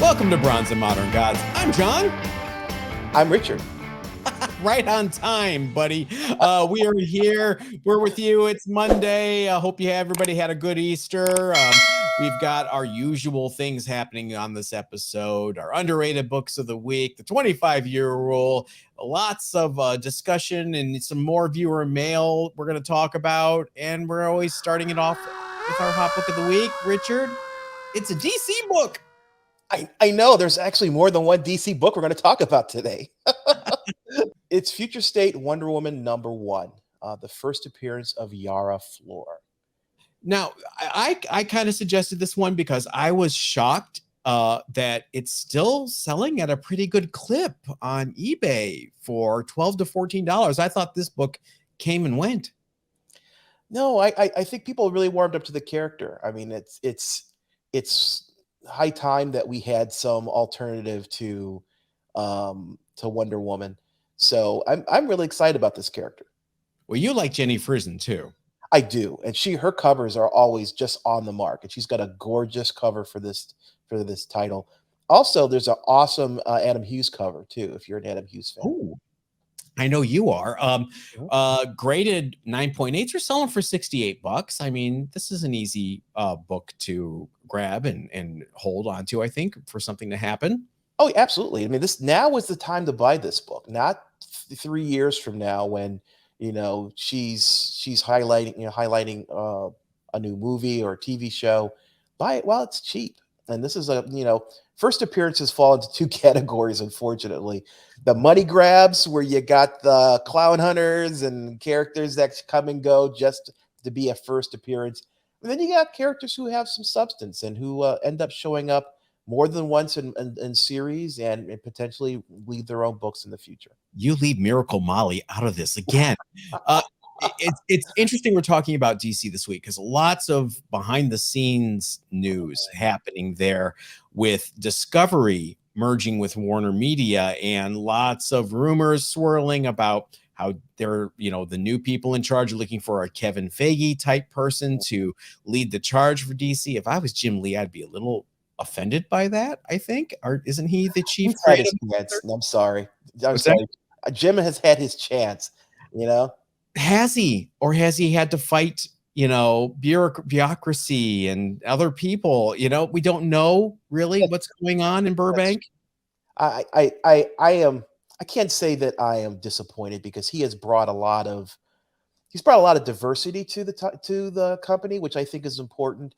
Welcome to Bronze and Modern Gods. I'm John. I'm Richard. Right on time, buddy. We are here. We're with you. It's Monday. I hope everybody had a good Easter. We've got our usual things happening on this episode, our underrated books of the week, the 25-year rule, lots of discussion and some more viewer mail we're going to talk about. And we're always starting it off with our hot book of the week. Richard, it's a DC book. I know there's actually more than one DC book we're going to talk about today. It's Future State Wonder Woman #1, the first appearance of Yara Flor. Now, I kind of suggested this one because I was shocked that it's still selling at a pretty good clip on eBay for $12 to $14. I thought this book came and went. No, I think people really warmed up to the character. I mean, it's high time that we had some alternative to Wonder Woman. So I'm really excited about this character. Well, you like Jenny Frison too. I do, and her covers are always just on the mark, and she's got a gorgeous cover for this title. Also, there's an awesome Adam Hughes cover too, if you're an Adam Hughes fan. Ooh. I know you are. Graded 9.8s are selling for $68. I mean, this is an easy book to grab and hold on to, I think, for something to happen. Oh, absolutely. I mean, now is the time to buy this book, not 3 years from now when, she's highlighting a new movie or TV show. Buy it while it's cheap. And this is first appearances fall into two categories, unfortunately. The money grabs, where you got the clown hunters and characters that come and go just to be a first appearance. And then you got characters who have some substance and who end up showing up more than once in series and potentially lead their own books in the future. You leave Miracle Molly out of this again. It's interesting we're talking about DC this week because lots of behind the scenes news happening there with Discovery merging with Warner Media and lots of rumors swirling about how they're, the new people in charge are looking for a Kevin Feige type person to lead the charge for DC. If I was Jim Lee, I'd be a little offended by that, I think. Or isn't he the chief creative officer? I'm sorry. Jim has had his chance, Has he? Or has he had to fight, bureaucracy and other people? We don't know really what's going on in Burbank. I can't say that I am disappointed because he has brought a lot of diversity to the company, which I think is important.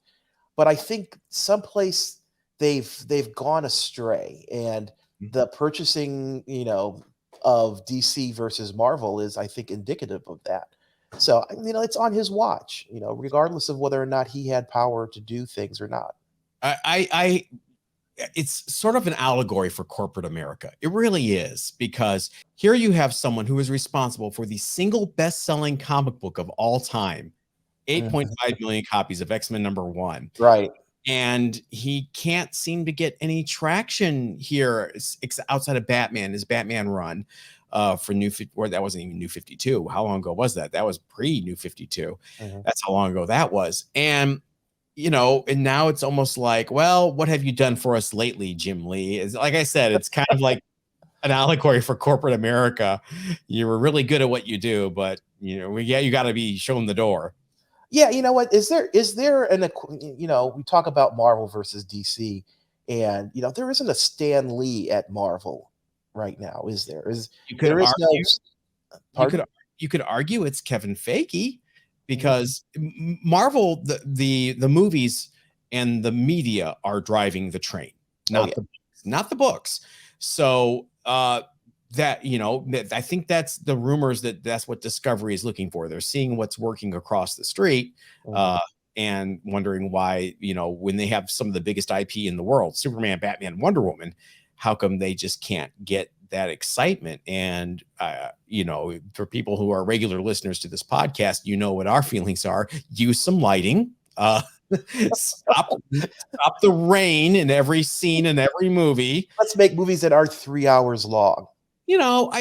But I think someplace they've gone astray, and the purchasing, of DC versus Marvel is, I think, indicative of that. So, it's on his watch, regardless of whether or not he had power to do things or not. It's sort of an allegory for corporate America. It really is, because here you have someone who is responsible for the single best-selling comic book of all time, 8.5 million copies of X-Men #1. Right. And he can't seem to get any traction here outside of Batman, his Batman run for that wasn't even New 52. How long ago was that? That was pre-New 52. That's how long ago that was. And, and now it's almost like, well, what have you done for us lately, Jim Lee? Like I said, it's kind of like an allegory for corporate America. You were really good at what you do, but, you got to be shown the door. Yeah, you know what? Is there we talk about Marvel versus DC, and there isn't a Stan Lee at Marvel right now, is there? You could argue it's Kevin Feige, because Marvel, the movies and the media are driving the train, not the books. So that, I think that's the rumors that's what Discovery is looking for. They're seeing what's working across the street and wondering why, when they have some of the biggest IP in the world, Superman, Batman, Wonder Woman, how come they just can't get that excitement? And, for people who are regular listeners to this podcast, what our feelings are. Use some lighting. Stop the rain in every scene in every movie. Let's make movies that are 3 hours long. you know,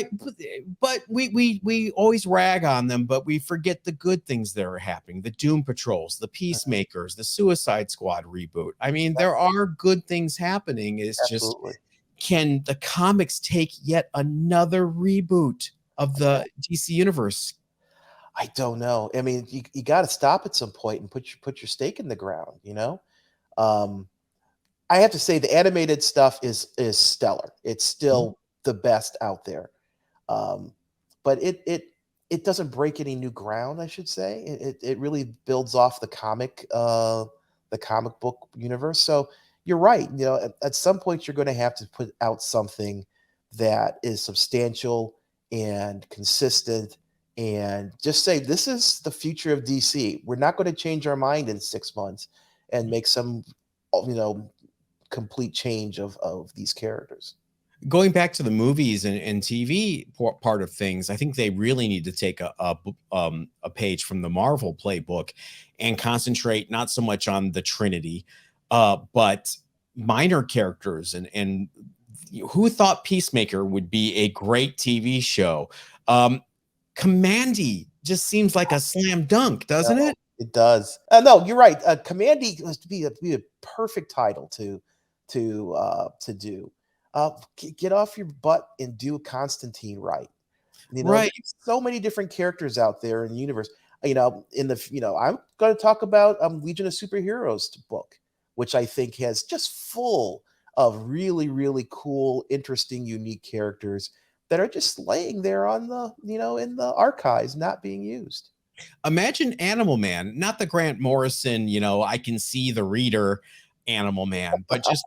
but we always rag on them, but we forget the good things that are happening. The Doom Patrols, the Peacemakers, the Suicide Squad reboot. I mean, there are good things happening. It's just, Absolutely. can the comics take yet another reboot of the DC universe? I don't know. I mean, you got to stop at some point and put your stake in the ground. Um, I have to say the animated stuff is stellar. It's Mhm. still the best out there. Um, but it doesn't break any new ground, I should say. It really builds off the comic book universe. So you're right. At some point you're going to have to put out something that is substantial and consistent, and just say this is the future of DC. We're not going to change our mind in 6 months and make some you know complete change of these characters. Going back to the movies and TV part of things, I think they really need to take a page from the Marvel playbook and concentrate not so much on the Trinity, but minor characters. And who thought Peacemaker would be a great TV show? Commandy just seems like a slam dunk, doesn't No, it? it does. No, you're right. Commandy was to be a perfect title to do. Get off your butt and do Constantine right. Right. There's so many different characters out there in the universe. I'm going to talk about Legion of Superheroes book, which I think has just full of really, really cool, interesting, unique characters that are just laying there on in the archives, not being used. Imagine Animal Man, not the Grant Morrison, I can see the reader Animal Man, but just,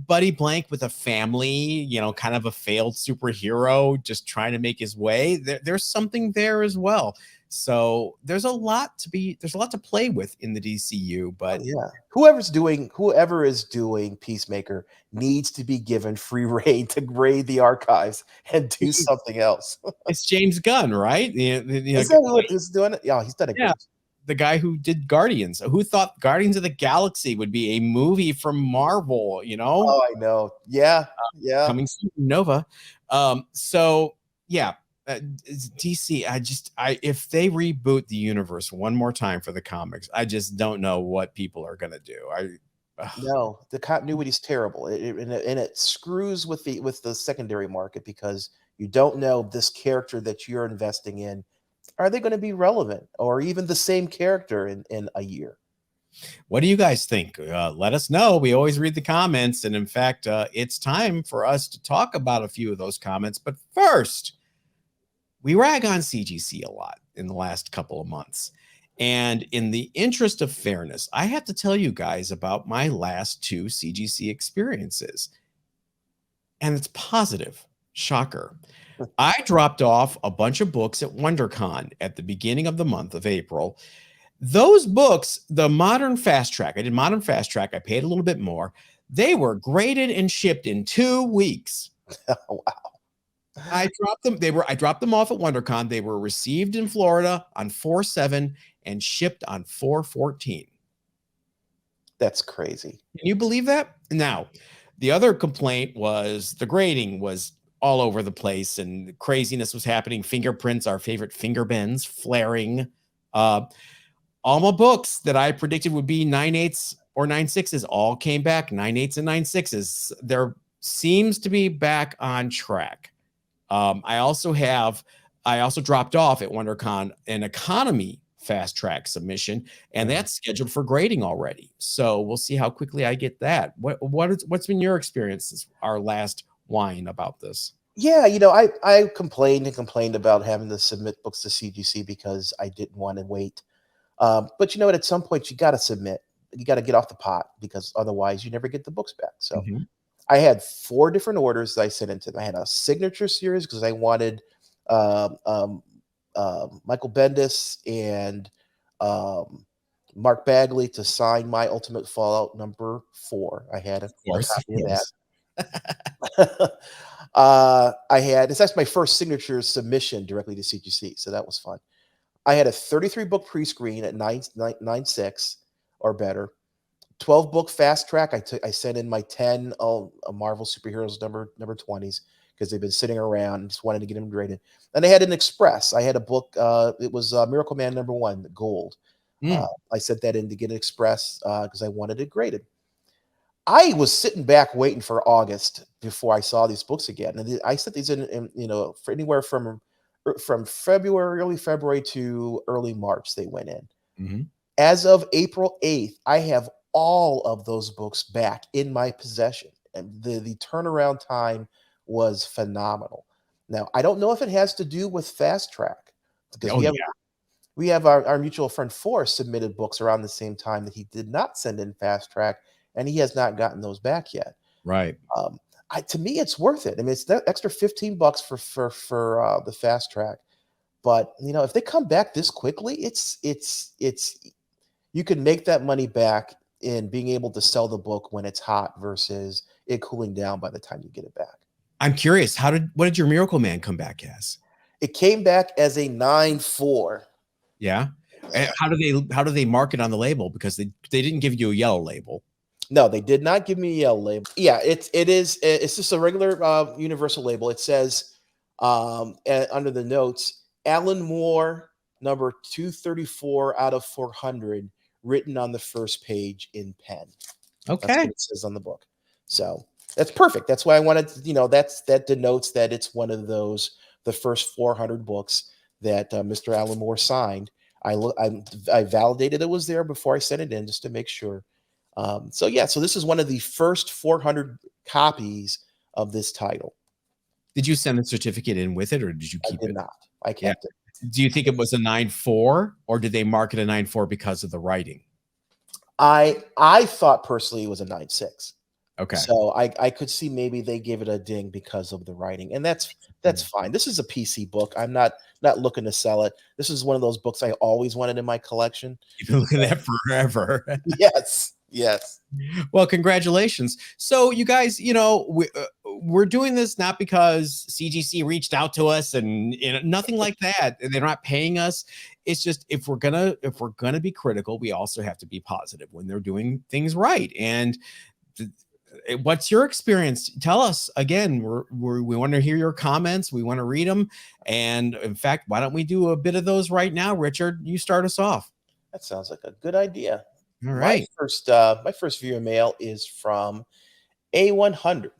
Buddy Blank with a family, kind of a failed superhero just trying to make his way. There's something there as well. So there's a lot to play with in the DCU, Oh but yeah. Whoever is doing Peacemaker needs to be given free reign to raid the archives and do something else. it's James Gunn, right? Is that who is doing it? Yeah, he's done a Yeah, great. the guy who did Guardians. Who thought Guardians of the Galaxy would be a movie from Marvel, Oh, I know. Yeah, yeah. coming soon, Nova. So yeah, DC. If they reboot the universe one more time for the comics, I just don't know what people are gonna do. No, the continuity is terrible. And it screws with the secondary market because you don't know this character that you're investing in. Are they going to be relevant or even the same character in a year? What do you guys think? Let us know. We always read the comments, and in fact, it's time for us to talk about a few of those comments. But first, we rag on CGC a lot in the last couple of months. And in the interest of fairness, I have to tell you guys about my last two CGC experiences. And it's positive. Shocker. I dropped off a bunch of books at WonderCon at the beginning of the month of April. Those books, the Modern Fast Track, I did Modern Fast Track, I paid a little bit more. They were graded and shipped in 2 weeks. Wow. I dropped them off at WonderCon. They were received in Florida on 4/7 and shipped on 4/14. That's crazy. Can you believe that? Now, the other complaint was the grading was all over the place and craziness was happening. Fingerprints, our favorite finger bends, flaring. Uh, all my books that I predicted would be 9/8 or 9/6 all came back 9/8 and 9/6. There seems to be back on track. I also dropped off at WonderCon an economy fast track submission, and that's scheduled for grading already. So we'll see how quickly I get that. What's been your experience since our last whine about this? Yeah, I complained and complained about having to submit books to CGC because I didn't want to wait. But you know what? At some point, you got to submit. You got to get off the pot because otherwise, you never get the books back. So Mhm. I had 4 different orders that I sent into them. I had a signature series because I wanted um, um, Michael Bendis and um, Mark Bagley to sign my Ultimate Fallout number 4. I had a Of course, copy of yes. that. I had it's actually my first signature submission directly to CGC, so that was fun. I had a 33 book pre-screen at 9.96 or better. 12 book fast track. I sent in my 10 Marvel superheroes number 20s because they've been sitting around and just wanted to get them graded. And I had an express. I had a book. It was Miracle Man #1, Gold. Mm. I sent that in to get an express because I wanted it graded. I was sitting back waiting for August before I saw these books again, and I sent these in for anywhere from February, early February to early March. They went in. Mhm. As of April 8th, I have all of those books back in my possession, and the turnaround time was phenomenal. Now, I don't know if it has to do with Fast Track because Oh, yeah. we have our mutual friend Forrest submitted books around the same time that he did not send in Fast Track, and he has not gotten those back yet. Right. To me, it's worth it. I mean, it's that extra $15 for the Fast Track, but if they come back this quickly, it's you can make that money back in being able to sell the book when it's hot versus it cooling down by the time you get it back. I'm curious, what did your Miracle Man come back as? It came back as a 9.4. Yeah. And how do they mark it on the label? Because they didn't give you a yellow label. No, they did not give me a yellow label. Yeah, it's just a regular universal label. It says under the notes, Alan Moore, number 234 out of 400, written on the first page in pen. That's Okay. what it says on the book. So that's perfect. That's why I wanted to, that denotes that it's one of those, the first 400 books that Mr. Alan Moore signed. I validated it was there before I sent it in just to make sure. So this is one of the first 400 copies of this title. Did you send the certificate in with it, or did you keep it? I did not. I kept it. Do you think it was a 9.4, or did they mark it a 9.4 because of the writing? I thought personally it was a 9.6. Okay. So I could see maybe they gave it a ding because of the writing, and that's fine. This is a PC book. I'm not looking to sell it. This is one of those books I always wanted in my collection. You've been looking at that forever. Yes. Well, congratulations. So you guys, we're doing this not because CGC reached out to us and nothing like that. They're not paying us. It's just if we're gonna be critical, we also have to be positive when they're doing things right. And what's your experience? Tell us again. We want to hear your comments. We want to read them. And in fact, why don't we do a bit of those right now? Richard, you start us off. That sounds like a good idea. All right. My first viewer mail is from A100.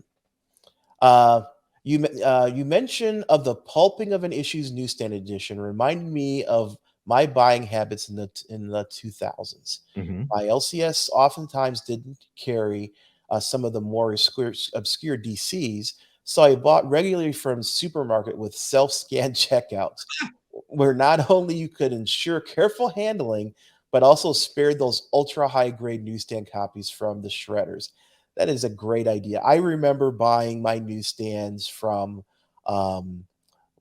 You mentioned of the pulping of an issues newsstand edition reminded me of my buying habits in the 2000s. Mm-hmm. My LCS oftentimes didn't carry some of the more obscure DCs, so I bought regularly from supermarket with self-scan checkouts, where not only you could ensure careful handling, but also spared those ultra high grade newsstand copies from the shredders. That is a great idea. I remember buying my newsstands from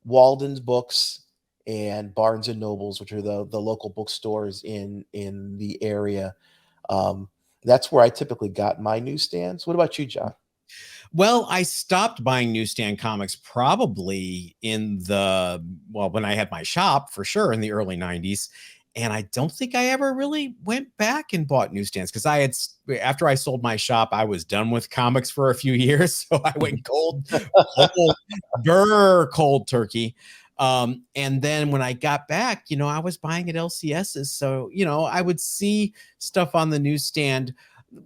Walden's Books and Barnes and Nobles, which are the local bookstores in the area. That's where I typically got my newsstands. What about you, John? Well, I stopped buying newsstand comics probably when I had my shop for sure in the early 90s. And I don't think I ever really went back and bought newsstands because after I sold my shop, I was done with comics for a few years. So I went cold turkey. And then when I got back, I was buying at LCS's. So, I would see stuff on the newsstand.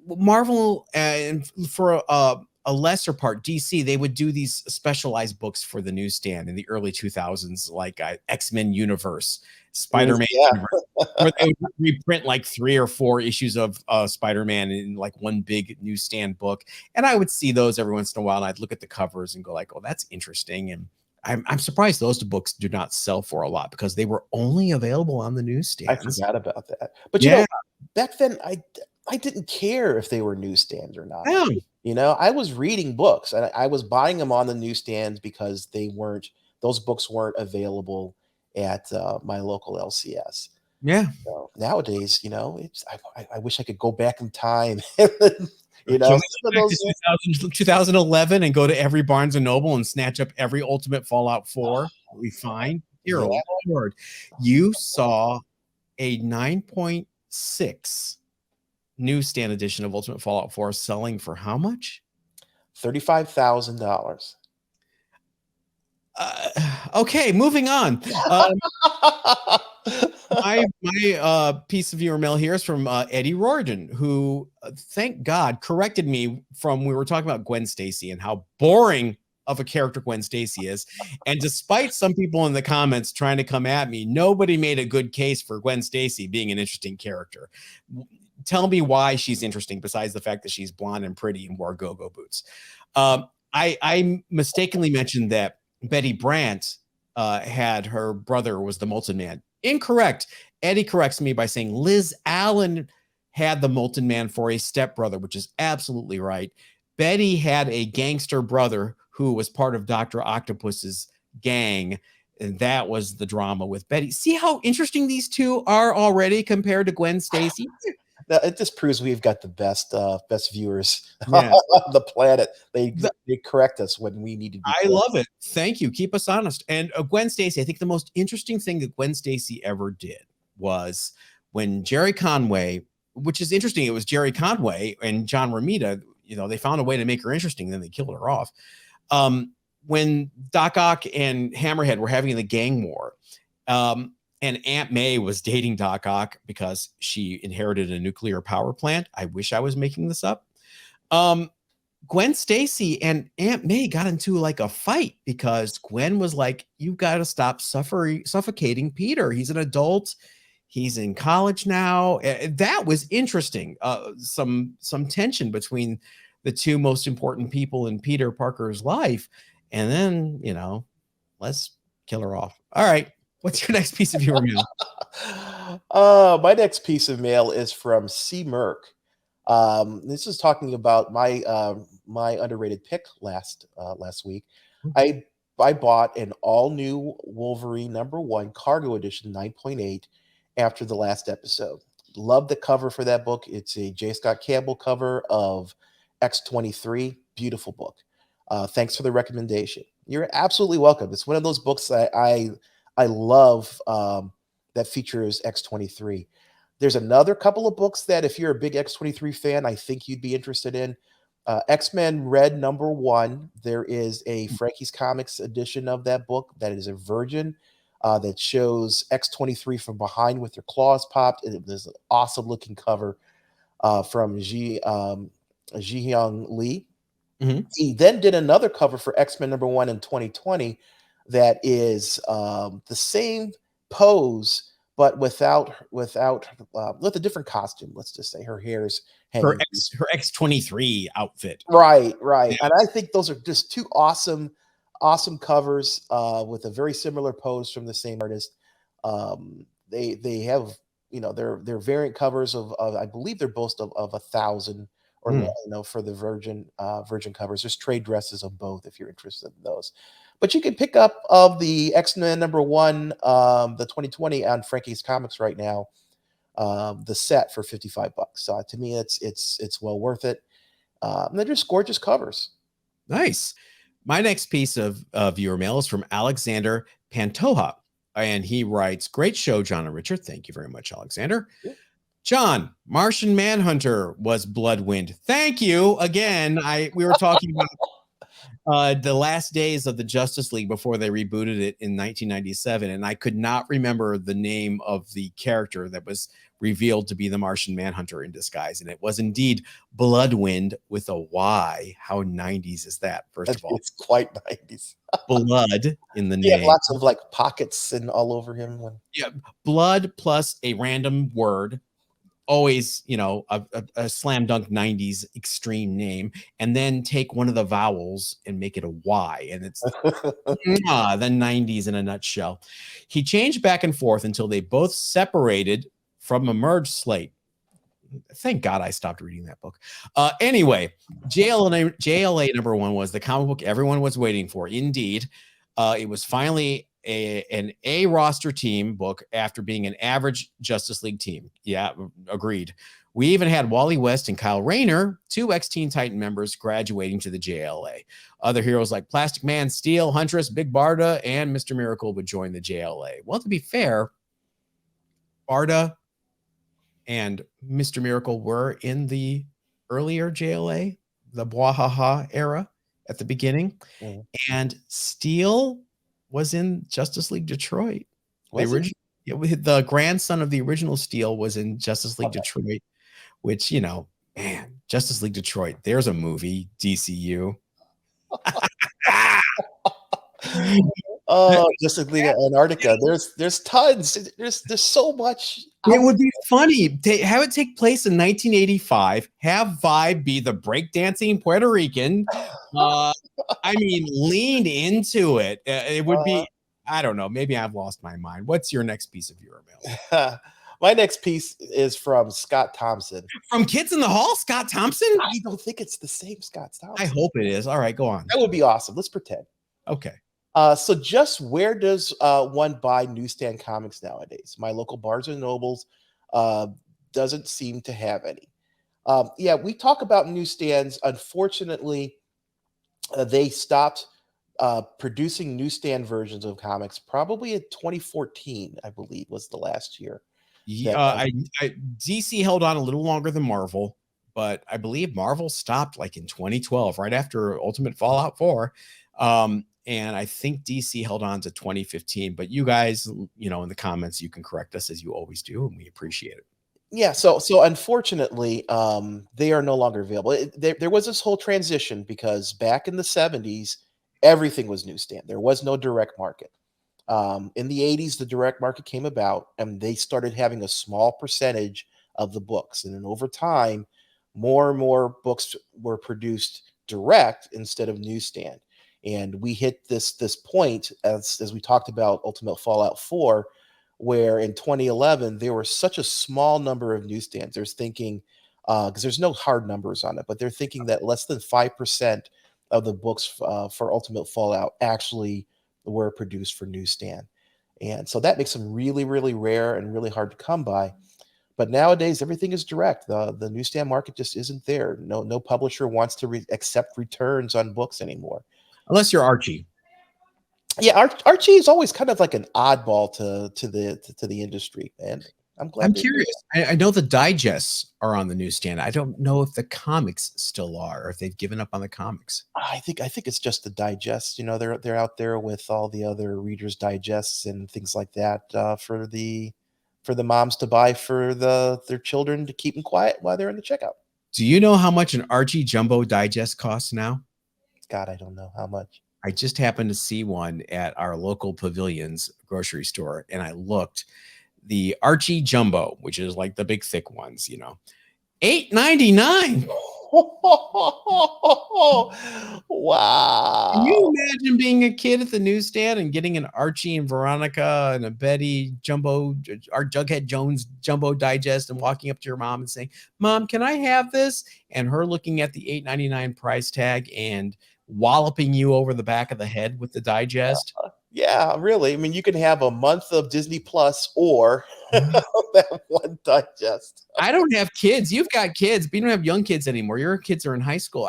Marvel, and for a lesser part, DC, they would do these specialized books for the newsstand in the early 2000s, like X-Men Universe, Spider-Man Universe, where they would reprint like 3 or 4 issues of Spider-Man in like one big newsstand book. And I would see those every once in a while, and I'd look at the covers and go like, oh, that's interesting. And I'm surprised those books do not sell for a lot because they were only available on the newsstands. I forgot about that. But back then I didn't care if they were newsstands or not. Yeah. I was reading books and I was buying them on the newsstands because those books weren't available at my local LCS. Yeah. So nowadays, I wish I could go back in time. 2011 and go to every Barnes and Noble and snatch up every Ultimate Fallout 4 we find. Dear Lord, you saw a 9.6 newsstand edition of Ultimate Fallout 4 selling for how much? $35,000. Okay, moving on. My piece of viewer mail here is from Eddie Rorden, who, thank God, corrected me from we were talking about Gwen Stacy and how boring of a character Gwen Stacy is. And despite some people in the comments trying to come at me, nobody made a good case for Gwen Stacy being an interesting character. Tell me why she's interesting besides the fact that she's blonde and pretty and wore go-go boots. I mistakenly mentioned that Betty Brant had her brother was the Molten Man. Incorrect. Eddie corrects me by saying Liz Allen had the Molten Man for a stepbrother, which is absolutely right. Betty had a gangster brother who was part of Dr. Octopus's gang, and that was the drama with Betty. See how interesting these two are already compared to Gwen Stacy? It just proves we've got the best viewers Yes. on the planet. They correct us when we need to be. I love it. Thank you. Keep us honest. And Gwen Stacy, I think the most interesting thing that Gwen Stacy ever did was when Jerry Conway, which is interesting, it was Jerry Conway and John Romita, they found a way to make her interesting, then they killed her off. When Doc Ock and Hammerhead were having the gang war, and Aunt May was dating Doc Ock because she inherited a nuclear power plant. I wish I was making this up. Gwen Stacy and Aunt May got into like a fight because Gwen was like, "You've got to stop suffocating Peter. He's an adult. He's in college now." That was interesting. Some tension between the two most important people in Peter Parker's life. And then, let's kill her off. All right. What's your next piece of viewer mail? My next piece of mail is from C. Merck. This is talking about my underrated pick last week. I bought an all new Wolverine #1 Cargo Edition 9.8 after the last episode. Love the cover for that book. It's a J. Scott Campbell cover of X-23. Beautiful book. Thanks for the recommendation. You're absolutely welcome. It's one of those books that I love that features X-23. There's another couple of books that if you're a big X-23 fan, I think you'd be interested in. X-Men Red #1. There is a Frankie's Comics edition of that book that is a virgin that shows X-23 from behind with their claws popped. There's an awesome looking cover from Ji Hyung Lee. Mm-hmm. He then did another cover for X-Men #1 in 2020 that is the same pose, but with a different costume. Let's just say her hair's hanging. Her X-23 outfit. Right. Yeah. And I think those are just two awesome covers with a very similar pose from the same artist. They have their variant covers of I believe they're both of 1,000 or more, for the virgin covers. There's trade dresses of both if you're interested in those. But you can pick up the X-Men #1, the 2020 on Frankie's Comics right now, the set for $55. To me, it's well worth it. They're just gorgeous covers. Nice. My next piece of viewer mail is from Alexander Pantoja, and he writes, "Great show, John and Richard." Thank you very much, Alexander. Yeah. John, Martian Manhunter was Bloodwind. Thank you again. We were talking about the last days of the Justice League before they rebooted it in 1997, and I could not remember the name of the character that was revealed to be the Martian Manhunter in disguise, and it was indeed Bloodwind with a Y. How 90s is that? First of all, it's quite 90s. Blood in the name. Lots of like pockets and all over him. Yeah, blood plus a random word. Always, a slam dunk 90s extreme name, and then take one of the vowels and make it a Y, and it's the 90s in a nutshell. He changed back and forth until they both separated from a merged slate. Thank God I stopped reading that book. Anyway, JLA #1 was the comic book everyone was waiting for. Indeed, it was finally an A roster team book after being an average Justice League team. Yeah, agreed. We even had Wally West and Kyle Rayner, 2 X-Teen Titan members, graduating to the JLA. Other heroes like Plastic Man, Steel, Huntress, Big Barda, and Mr. Miracle would join the JLA. Well, to be fair, Barda and Mr. Miracle were in the earlier JLA, the Bwahaha era at the beginning. And Steel was in Justice League Detroit. Was The grandson of the original Steel was in Justice League Okay. Detroit, which, you know, man, Justice League Detroit, there's a movie, DCU. Oh, Justice League Antarctica. There's tons. There's so much. It would be funny to have it take place in 1985, have Vibe be the breakdancing Puerto Rican. I mean, lean into it. It would be, I don't know, maybe I've lost my mind. What's your next piece of your mail? My next piece is from Scott Thompson. From Kids in the Hall, Scott Thompson? I don't think it's the same Scott Thompson. I hope it is. All right, go on. That would be awesome. Let's pretend. Okay. So just where does one buy newsstand comics nowadays? My local Barnes and Nobles doesn't seem to have any. Yeah, we talk about newsstands. Unfortunately, they stopped producing newsstand versions of comics probably in 2014, I believe, was the last year. Yeah, DC held on a little longer than Marvel, but I believe Marvel stopped like in 2012, right after Ultimate Fallout 4. And I think DC held on to 2015, but you guys, you know, in the comments, you can correct us as you always do, and we appreciate it. Yeah, so unfortunately, they are no longer available. There was this whole transition because back in the 70s, everything was newsstand. There was no direct market. In the 80s, the direct market came about, and they started having a small percentage of the books. And then over time, more and more books were produced direct instead of newsstand. And we hit this point as we talked about Ultimate Fallout 4, where in 2011 there were such a small number of newsstands. They're thinking, because there's no hard numbers on it, but they're thinking that less than 5% of the books for Ultimate Fallout actually were produced for newsstand. And so that makes them really, really rare and really hard to come by. But nowadays, everything is direct. The newsstand market just isn't there. No publisher wants to accept returns on books anymore. Unless you're Archie. Yeah, Archie is always kind of like an oddball to the industry, and I'm glad. I'm curious. I know the digests are on the newsstand. I don't know if the comics still are, or if they've given up on the comics. I think it's just the digests. You know, they're out there with all the other Reader's Digests and things like that for the moms to buy for their children to keep them quiet while they're in the checkout. Do you know how much an Archie Jumbo Digest costs now? God, I don't know how much. I just happened to see one at our local Pavilions grocery store, and I looked. The Archie Jumbo, which is like the big thick ones, you know, $8.99. Wow. Can you imagine being a kid at the newsstand and getting an Archie and Veronica and a Betty Jumbo, our Jughead Jones Jumbo Digest, and walking up to your mom and saying, "Mom, can I have this?" And her looking at the $8.99 price tag and walloping you over the back of the head with the digest? Yeah, really. I mean, you can have a month of Disney Plus or that one digest. I don't have kids. You've got kids, but you don't have young kids anymore. Your kids are in high school.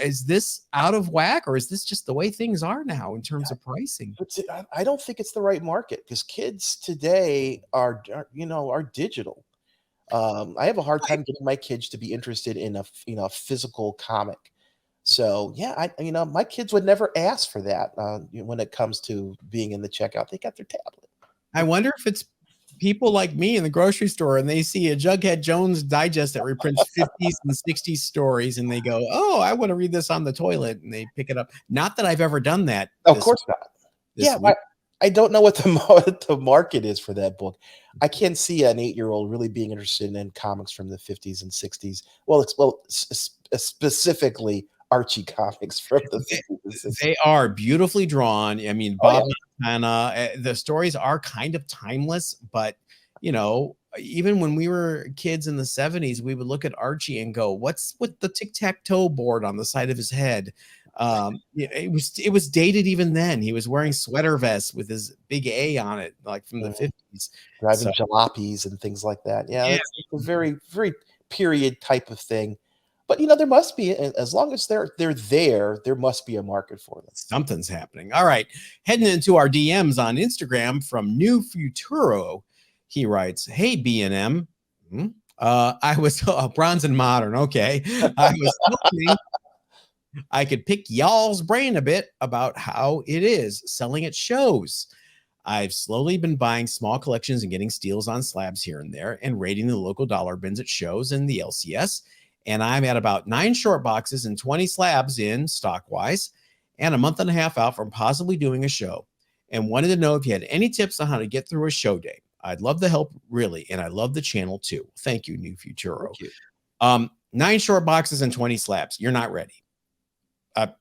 Is this out of whack, or is this just the way things are now in terms of pricing? I don't think it's the right market because kids today are digital. I have a hard time getting my kids to be interested in a physical comic. So yeah, my kids would never ask for that when it comes to being in the checkout. They got their tablet. I wonder if it's people like me in the grocery store and they see a Jughead Jones digest that reprints 50s and 60s stories and they go, "Oh, I want to read this on the toilet," and they pick it up. Not that I've ever done that. Of course not. Yeah, I don't know what the market is for that book. I can't see an 8-year-old really being interested in comics from the 50s and 60s. Well, specifically Archie comics from the 50s and 60s. They are beautifully drawn. I mean, Bob Montana, the stories are kind of timeless, but you know, even when we were kids in the 70s, we would look at Archie and go, "What's with the tic-tac-toe board on the side of his head?" It was dated even then. He was wearing sweater vests with his big A on it, like from the 50s, driving jalopies and things like that. Yeah, it's a very, very period type of thing. But there must be, as long as they're there must be a market for them. Something's happening. All right, heading into our DMs on Instagram from New Futuro. He writes, "Hey B&M, I was Bronze and Modern. Okay, I was hoping I could pick y'all's brain a bit about how it is selling at shows. I've slowly been buying small collections and getting steals on slabs here and there and raiding the local dollar bins at shows and the LCS. And I'm at about 9 short boxes and 20 slabs in stock wise, and a month and a half out from possibly doing a show. And wanted to know if you had any tips on how to get through a show day. I'd love the help, really. And I love the channel too. Thank you, New Futuro. Thank you. 9 short boxes and 20 slabs. You're not ready.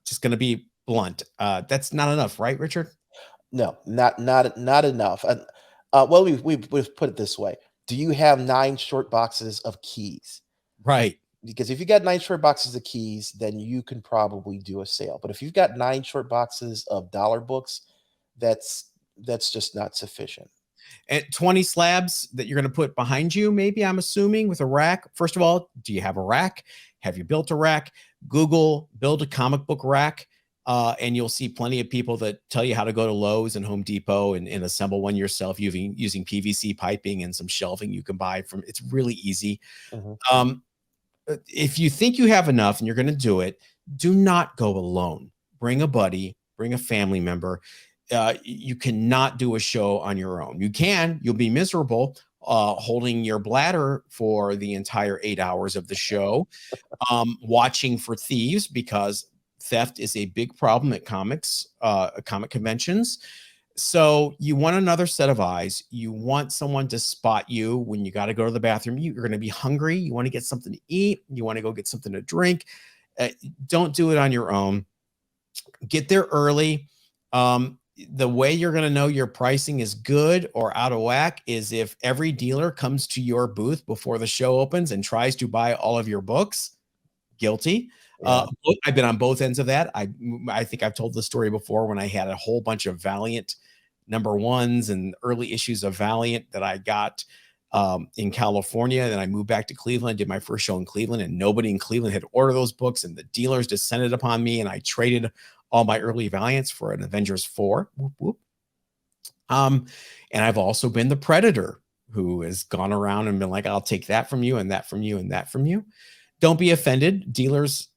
Just going to be blunt. That's not enough, right, Richard? No, not enough. And well, we've put it this way: do you have 9 short boxes of keys? Right. Because if you got 9 short boxes of keys, then you can probably do a sale. But if you've got 9 short boxes of dollar books, that's just not sufficient. At 20 slabs that you're going to put behind you, maybe, I'm assuming, with a rack. First of all, do you have a rack? Have you built a rack? Google build a comic book rack, and you'll see plenty of people that tell you how to go to Lowe's and Home Depot and assemble one yourself using PVC piping and some shelving you can buy from. It's really easy. Mm-hmm. If you think you have enough and you're going to do it, do not go alone. Bring a buddy, bring a family member. You cannot do a show on your own. You'll be miserable holding your bladder for the entire 8 hours of the show, watching for thieves, because theft is a big problem at comic conventions. So you want another set of eyes. You want someone to spot you when you got to go to the bathroom. You're going to be hungry. You want to get something to eat. You want to go get something to drink. Don't do it on your own. Get there early. The way you're going to know your pricing is good or out of whack is if every dealer comes to your booth before the show opens and tries to buy all of your books. Guilty. Yeah. I've been on both ends of that. I think I've told the story before when I had a whole bunch of Valiant #1s and early issues of Valiant that I got in California. Then I moved back to Cleveland, did my first show in Cleveland, and nobody in Cleveland had ordered those books, and the dealers descended upon me, and I traded all my early Valiants for an Avengers 4. Whoop, whoop. And I've also been the predator who has gone around and been like, I'll take that from you and that from you and that from you. Don't be offended. Dealers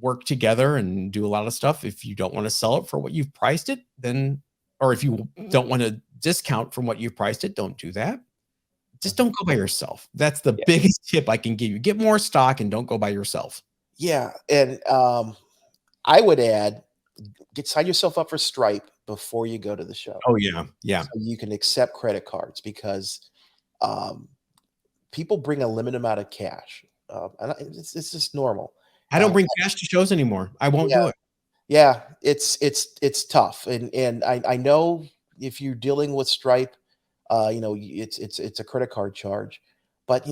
work together and do a lot of stuff. If you don't want to sell it for what you've priced it, then, or if you don't want to discount from what you've priced it, don't do that. Just don't go by yourself. That's the biggest tip I can give you. Get more stock and don't go by yourself. Yeah. And I would add, sign yourself up for Stripe before you go to the show. Oh, yeah. Yeah. So you can accept credit cards, because people bring a limited amount of cash. And it's just normal. I don't bring cash to shows anymore. I won't do it. Yeah, it's tough. And I know if you're dealing with Stripe, it's a credit card charge. But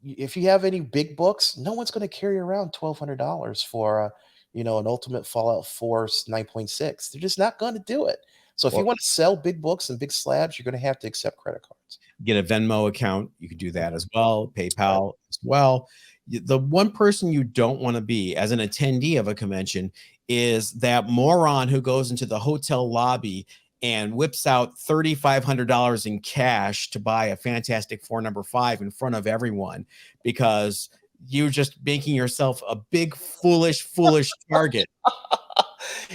if you have any big books, no one's going to carry around $1,200 for an Ultimate Fallout 4 9.6. They're just not going to do it. So if you want to sell big books and big slabs, you're going to have to accept credit cards. Get a Venmo account. You can do that as well. PayPal as well. The one person you don't want to be as an attendee of a convention is that moron who goes into the hotel lobby and whips out $3,500 in cash to buy a Fantastic Four #5 in front of everyone, because you're just making yourself a big, foolish target.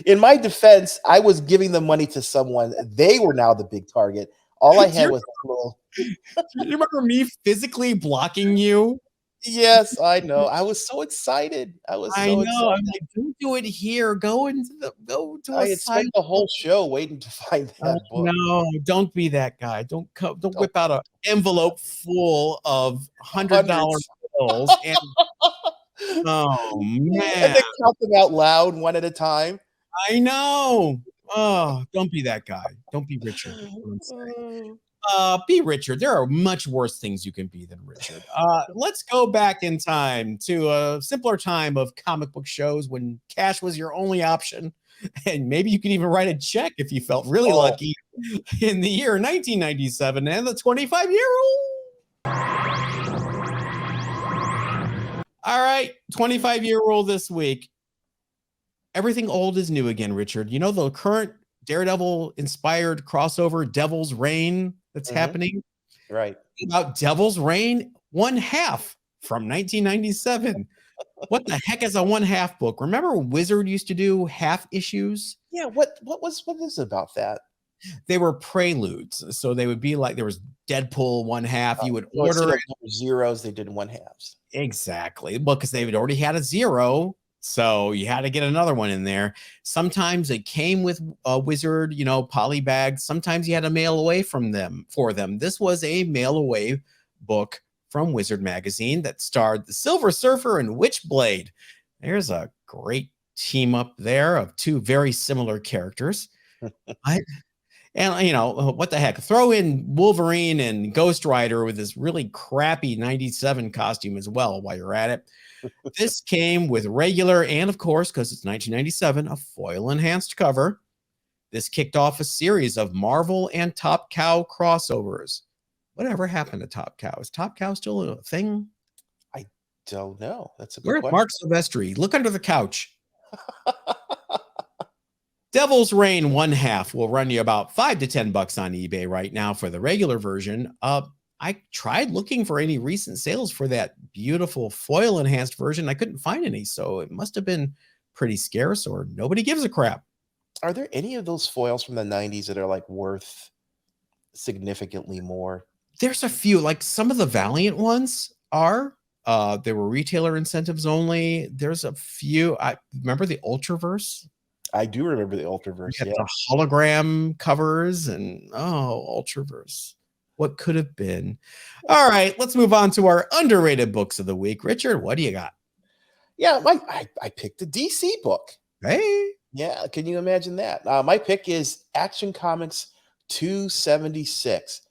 In my defense, I was giving the money to someone. They were now the big target. All I had was a little. You remember me physically blocking you? Yes, I know. I was so excited. I know. Excited. I'm like, don't do it here. Go to I had spent the whole show waiting to find that book. No, don't be that guy. Don't whip out an envelope full of $100 bills and oh man, and then count them out loud one at a time. I know. Oh, don't be that guy. Don't be Richard. Be Richard. There are much worse things you can be than Richard. Let's go back in time to a simpler time of comic book shows when cash was your only option. And maybe you could even write a check if you felt really lucky, in the year 1997 and the 25-year-old. All right, 25-year-old this week. Everything old is new again, Richard. You know the current Daredevil-inspired crossover Devil's Reign that's happening? Right. About Devil's Reign, 1/2 from 1997. What the heck is a 1/2 book? Remember Wizard used to do half issues? Yeah, what is it about that? They were preludes. So they would be like there was Deadpool 1/2. You would So instead order of number zeros, they did 1/2s. exactly. Well, because they had already had a 0. So you had to get another one in there. Sometimes it came with a Wizard, poly bags. Sometimes you had to mail away from them for them. This was a mail away book from Wizard magazine that starred the Silver Surfer and Witchblade. There's a great team up there of two very similar characters. I, and what the heck? Throw in Wolverine and Ghost Rider with this really crappy 97 costume as well while you're at it. This came with regular and, of course, because it's 1997, a foil enhanced cover. This kicked off a series of Marvel and Top Cow crossovers. Whatever happened to Top Cow? Is Top Cow still a thing? I don't know. That's a good Where's question. Mark Silvestri? Look under the couch. Devil's Reign 1/2 will run you about $5 to $10 on eBay right now for the regular version. I tried looking for any recent sales for that beautiful foil enhanced version. I couldn't find any, so it must have been pretty scarce or nobody gives a crap. Are there any of those foils from the 90s that are like worth significantly more? There's a few, like some of the Valiant ones are. There were retailer incentives only. There's a few. I remember the Ultraverse. I do remember the Ultraverse. Yeah, Yeah. the hologram covers and Ultraverse. What could have been? All right, let's move on to our underrated books of the week. Richard, what do you got? Yeah, I picked a DC book. Hey. Yeah, can you imagine that? My pick is Action Comics 276.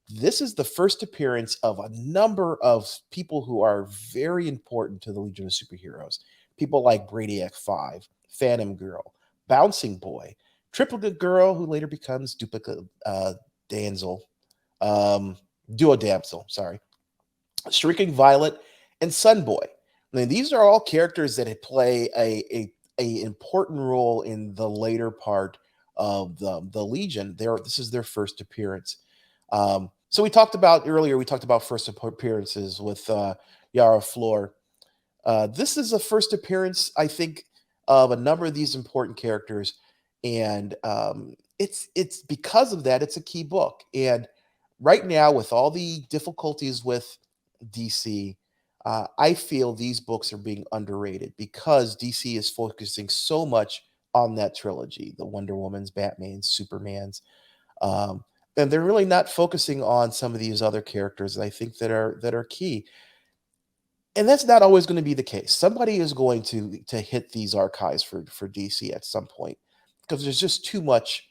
This is the first appearance of a number of people who are very important to the Legion of Superheroes. People like Brainiac 5, Phantom Girl, Bouncing Boy, Triplicate Girl, who later becomes Duplicate Damsel, Duo Damsel, sorry, Shrieking Violet, and Sunboy. I mean, these are all characters that play a important role in the later part of the Legion. This is their first appearance. So we talked about first appearances with Yara Flor. This is the first appearance, I think, of a number of these important characters, and it's because of that, it's a key book. And right now, with all the difficulties with DC, I feel these books are being underrated because DC is focusing so much on that trilogy, the Wonder Woman's, Batman's, Superman's. And they're really not focusing on some of these other characters that I think that are key. And that's not always going to be the case. Somebody is going to hit these archives for DC at some point because there's just too much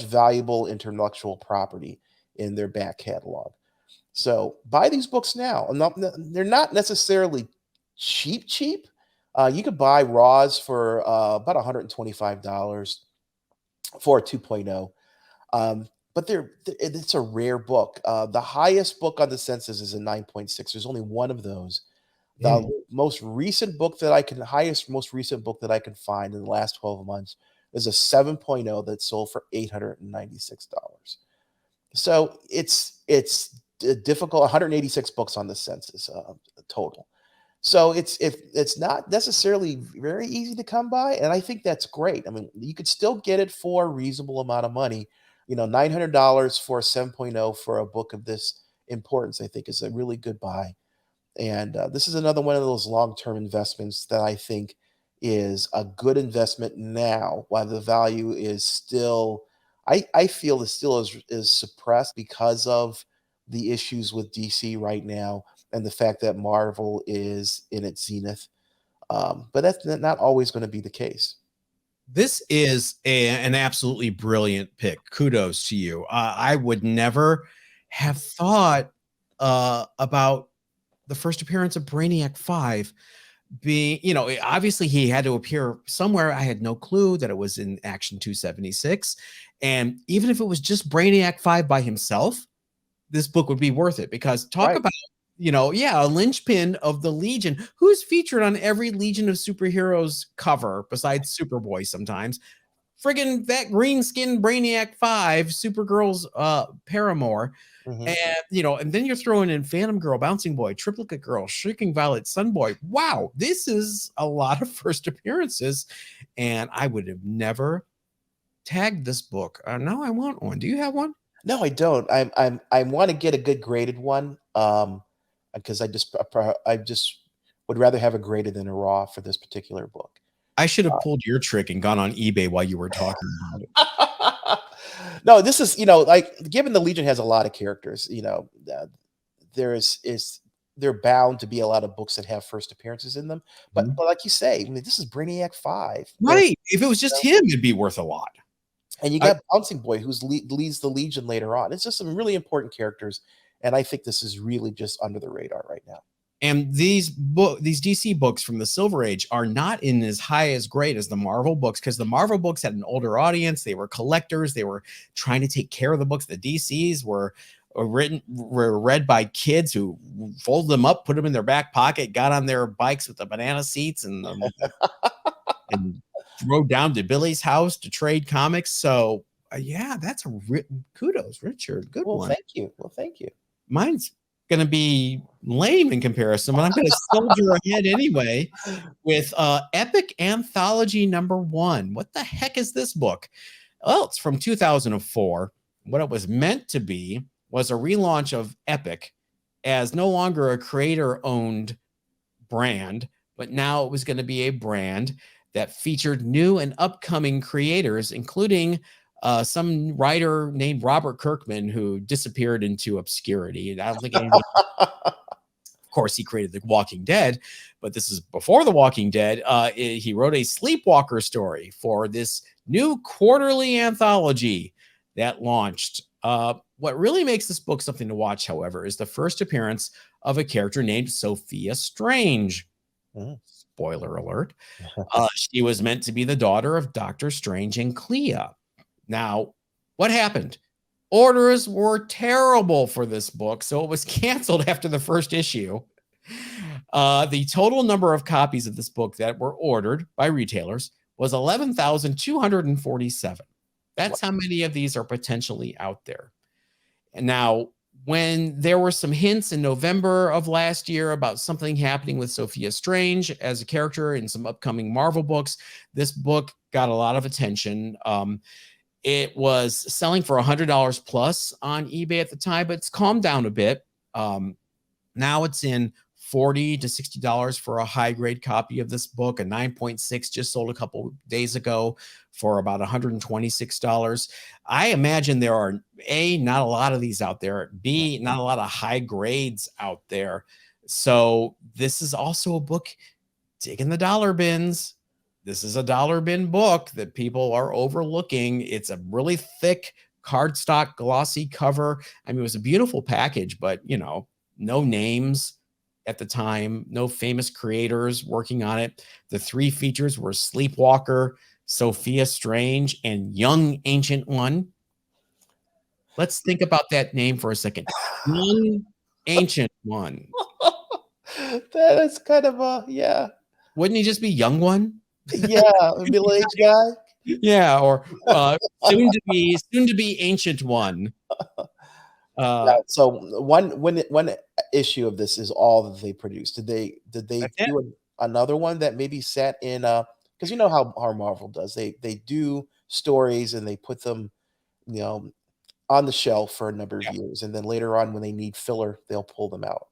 valuable intellectual property in their back catalog. So buy these books now. They're not necessarily cheap. You could buy Raws for about $125 for a 2.0. But it's a rare book. The highest book on the census is a 9.6. There's only one of those. The most recent book that I can find in the last 12 months is a 7.0 that sold for $896. So it's difficult. 186 books on the census total. So it's not necessarily very easy to come by, and I think that's great. I mean, you could still get it for a reasonable amount of money. $900 for a 7.0 for a book of this importance, I think, is a really good buy. And this is another one of those long-term investments that I think is a good investment now, while the value is still, I feel, is suppressed because of the issues with DC right now and the fact that Marvel is in its zenith. But that's not always going to be the case. This is an absolutely brilliant pick. Kudos to you. I would never have thought about the first appearance of Brainiac 5 being, obviously he had to appear somewhere. I had no clue that it was in Action 276. And even if it was just Brainiac 5 by himself, this book would be worth it because talk about, a linchpin of the Legion, who's featured on every Legion of Superheroes cover besides Superboy sometimes. friggin' that green skinned Brainiac 5, Supergirl's paramour. Mhm. And and then you're throwing in Phantom Girl, Bouncing Boy, Triplicate Girl, Shrieking Violet, Sun Boy. Wow, this is a lot of first appearances, and I would have never tagged this book. Now I want one. Do you have one? No, I don't. I want to get a good graded one, because I just would rather have a graded than a raw for this particular book. I should have pulled your trick and gone on eBay while you were talking about it. No, this is, like, given the Legion has a lot of characters, there is they're bound to be a lot of books that have first appearances in them. But Mhm. like you say, I mean, this is Brainiac 5. Right. If it was just him, it'd be worth a lot. And you I, got Bouncing Boy, who's leads the Legion later on. It's just some really important characters, and I think this is really just under the radar right now. and these DC books from the Silver Age are not in as high as great as the Marvel books, because the Marvel books had an older audience. They were collectors. They were trying to take care of the books. The DCs were read by kids who folded them up, put them in their back pocket, got on their bikes with the banana seats, and rode down to Billy's house to trade comics. So yeah, that's a kudos, Richard. Good one. Thank you. Well, thank you. Mine's going to be lame in comparison, but I'm going to soldier ahead anyway with Epic Anthology #1. What the heck is this book? Well, it's from 2004. What it was meant to be was a relaunch of Epic as no longer a creator-owned brand, but now it was going to be a brand that featured new and upcoming creators, including some writer named Robert Kirkman, who disappeared into obscurity. And I don't think anyone, of course, he created The Walking Dead, but this is before The Walking Dead. He wrote a Sleepwalker story for this new quarterly anthology that launched. What really makes this book something to watch, however, is the first appearance of a character named Sophia Strange. Spoiler alert. She was meant to be the daughter of Doctor Strange and Clea. Now, what happened? Orders were terrible for this book, so it was canceled after the first issue. The total number of copies of this book that were ordered by retailers was 11,247. That's how many of these are potentially out there. And now, when there were some hints in November of last year about something happening with Sophia Strange as a character in some upcoming Marvel books, this book got a lot of attention. It was selling for $100 plus on eBay at the time, but it's calmed down a bit. Now it's in $40 to $60 for a high grade copy of this book. A 9.6 just sold a couple days ago for about $126. I imagine there are not a lot of these out there. B, not a lot of high grades out there. So this is also a book taking the dollar bins. This is a dollar bin book that people are overlooking. It's a really thick cardstock glossy cover. I mean, it was a beautiful package, but no names at the time, no famous creators working on it. The three features were Sleepwalker, Sophia Strange, and Young Ancient One. Let's think about that name for a second. Young Ancient One. That is kind of yeah. Wouldn't he just be Young One? Yeah, a middle-aged guy. Yeah, or soon to be Ancient One. So one issue of this is all that they produced. Did they do another one that maybe sat in because you know how Marvel does. They do stories and they put them on the shelf for a number of years, and then later on when they need filler, they'll pull them out.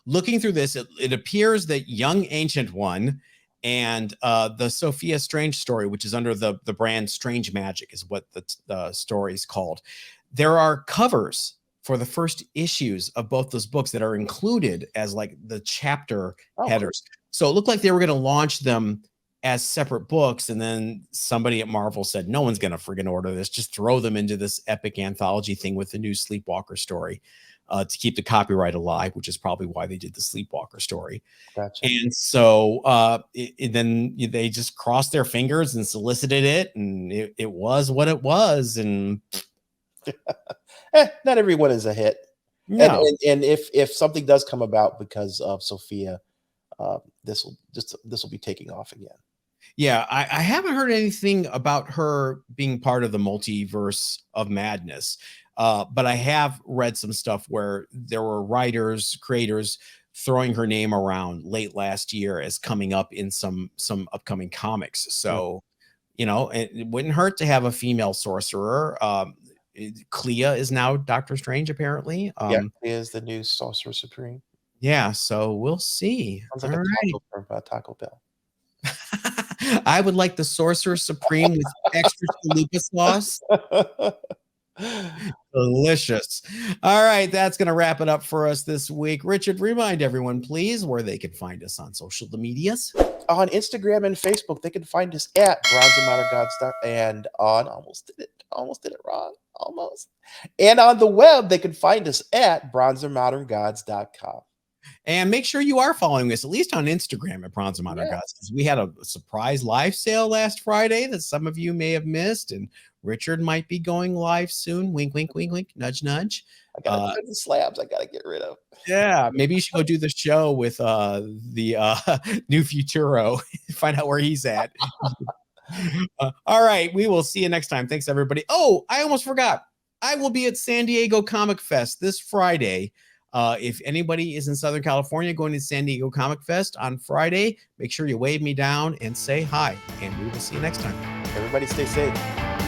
Looking through this, it appears that Young Ancient One and the Sophia Strange story, which is under the brand Strange Magic, is what the story is called. There are covers for the first issues of both those books that are included as like the chapter headers. So it looked like they were going to launch them as separate books, and then somebody at Marvel said, no one's going to friggin' order this. Just throw them into this epic anthology thing with the new Sleepwalker story to keep the copyright alive, which is probably why they did the Sleepwalker story. Gotcha. And so then they just crossed their fingers and solicited it, and it was what it was. And not everyone is a hit. No. And if something does come about because of Sophia, this will be taking off again. Yeah, I haven't heard anything about her being part of the multiverse of madness, but I have read some stuff where there were writers, creators throwing her name around late last year as coming up in some upcoming comics. Mm. So, it wouldn't hurt to have a female sorcerer. Clea is now Doctor Strange, apparently. Yeah, he is the new Sorcerer Supreme. Yeah, so we'll see. Sounds All like a right. taco from Taco Bell. I would like the Sorcerer Supreme with extra chalupa sauce. Delicious. All right, that's going to wrap it up for us this week. Richard, remind everyone, please, where they can find us on social medias. On Instagram and Facebook, they can find us at Bronze and Modern Gods. And on almost did it wrong. Almost. And on the web, they can find us at bronzeandmoderngods.com. And make sure you are following us, at least on Instagram at Bronze and Modern Gods, because we had a surprise live sale last Friday that some of you may have missed. And Richard might be going live soon. Wink, wink, wink, wink, nudge, nudge. I got the slabs I got to get rid of. Yeah, maybe you should go do the show with the new Futuro. Find out where he's at. All right, we will see you next time. Thanks, everybody. Oh, I almost forgot. I will be at San Diego Comic Fest this Friday. If anybody is in Southern California going to San Diego Comic Fest on Friday, make sure you wave me down and say hi. And we will see you next time. Everybody stay safe.